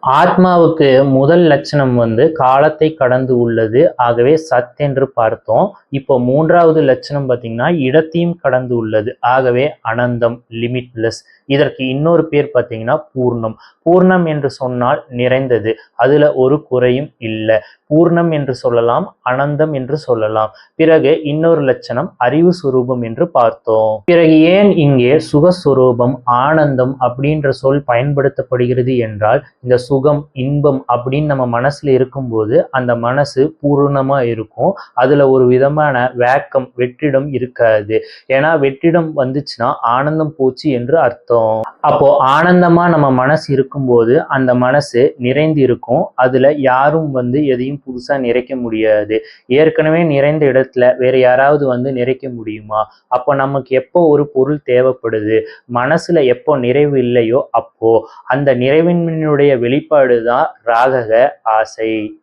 ஆத்மாவுக்கு முதல் லட்சணம் காலத்தை கடந்து உள்ளது. ஆகவே சத் என்று பார்த்தோம். இப்போ மூன்றாவது லட்சணம் பார்த்தீங்கன்னா இடத்தையும் கடந்து உள்ளது. ஆகவே அனந்தம், லிமிட்லெஸ். இதற்கு இன்னொரு பேர் பார்த்தீங்கன்னா பூர்ணம். பூர்ணம் என்று சொன்னால் நிறைந்தது, அதுல ஒரு குறையும் இல்லை. பூர்ணம் என்று சொல்லலாம், அனந்தம் என்று சொல்லலாம். பிறகு இன்னொரு லட்சணம் அறிவு சுரூபம் என்று பார்த்தோம். பிறகு ஏன் இங்கே சுகஸ்வரூபம், ஆனந்தம் அப்படின்ற சொல் பயன்படுத்தப்படுகிறது என்றால், இந்த சுகம், இன்பம் அப்படின்னு நம்ம மனசுல இருக்கும்போது அந்த மனசு பூர்ணமா இருக்கும். அதுல ஒரு விதமான வேக்கம், வெற்றிடம் இருக்காது. ஏன்னா வெற்றிடம் வந்துச்சுன்னா ஆனந்தம் போச்சு என்று அர்த்தம். அப்போ ஆனந்தமா நம்ம மனசு இருக்கும்போது அந்த மனசு நிறைந்து இருக்கும். அதுல யாரும் எதையும் புதுசா நிறைக்க முடியாது. ஏற்கனவே நிறைந்த இடத்துல வேற யாராவது நிறைக்க முடியுமா? அப்போ நமக்கு எப்போ ஒரு பொருள் தேவைப்படுது, மனசுல எப்போ நிறைவு இல்லையோ அப்போ அந்த நிறைவின்மையினுடைய வெளிப்பாடு தான் ராகக, ஆசை.